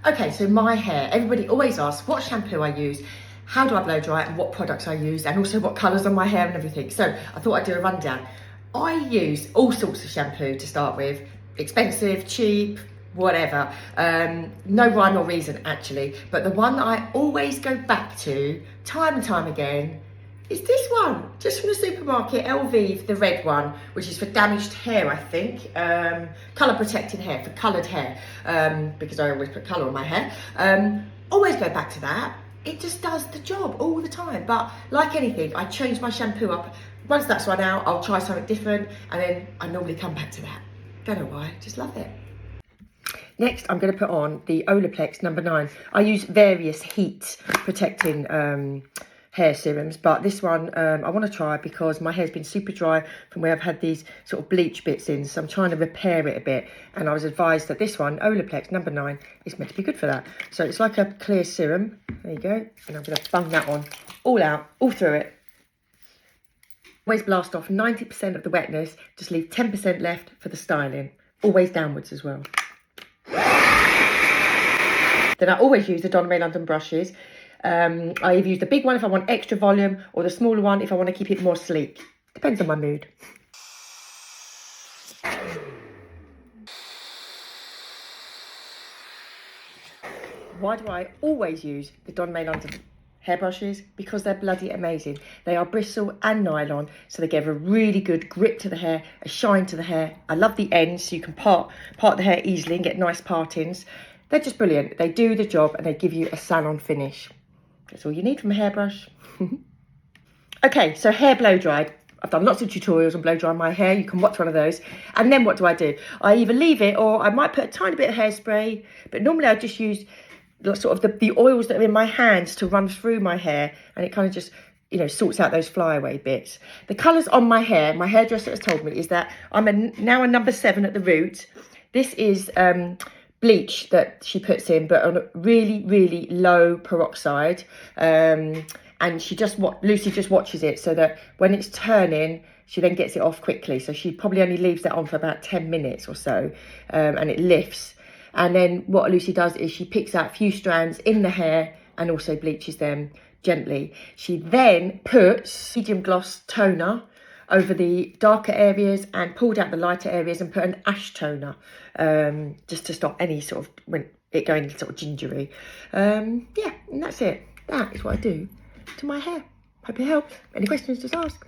Okay, so my hair, everybody always asks what shampoo I use, how do I blow dry it, and what products I use, and also what colours on my hair and everything. So I thought I'd do a rundown. I use all sorts of shampoo to start with, expensive, cheap, whatever. No rhyme or reason actually, but the one that I always go back to time and time again is this one, just from the supermarket, LV, the red one, which is for damaged hair, I think. Colour protecting hair, for coloured hair, because I always put colour on my hair. Always go back to that. It just does the job all the time. But like anything, I change my shampoo up. Once that's run out, I'll try something different, and then I normally come back to that. Don't know why, just love it. Next, I'm going to put on the Olaplex No. 9. I use various heat protecting hair serums, but this one I want to try because my hair's been super dry from where I've had these sort of bleach bits in, so I'm trying to repair it a bit, and I was advised that this one, Olaplex No. 9, is meant to be good for that. So it's like a clear serum, there you go, and I'm going to bung that on, all out, all through it. Always blast off 90% of the wetness, just leave 10% left for the styling, always downwards as well. Then I always use the Donna May London brushes. I either use the big one if I want extra volume, or the smaller one if I want to keep it more sleek. Depends on my mood. Why do I always use the Donna May London hairbrushes? Because they're bloody amazing. They are bristle and nylon, so they give a really good grip to the hair, a shine to the hair. I love the ends, so you can part the hair easily and get nice partings. They're just brilliant. They do the job and they give you a salon finish. That's all you need from a hairbrush. Okay, so hair blow dried. I've done lots of tutorials on blow drying my hair. You can watch one of those. And then what do? I either leave it, or I might put a tiny bit of hairspray, but normally I just use sort of the oils that are in my hands to run through my hair, and it kind of just, you know, sorts out those flyaway bits. The colours on my hairdresser has told me, is that I'm now a number 7 at the root. This is bleach that she puts in, but on a really, really low peroxide. And Lucy just watches it so that when it's turning, she then gets it off quickly. So she probably only leaves that on for about 10 minutes or so, and it lifts. And then what Lucy does is she picks out a few strands in the hair and also bleaches them gently. She then puts medium gloss toner over the darker areas and pulled out the lighter areas and put an ash toner, just to stop any sort of, when it going sort of gingery. Yeah, and that's it. That is what I do to my hair. Hope it helps. Any questions, just ask.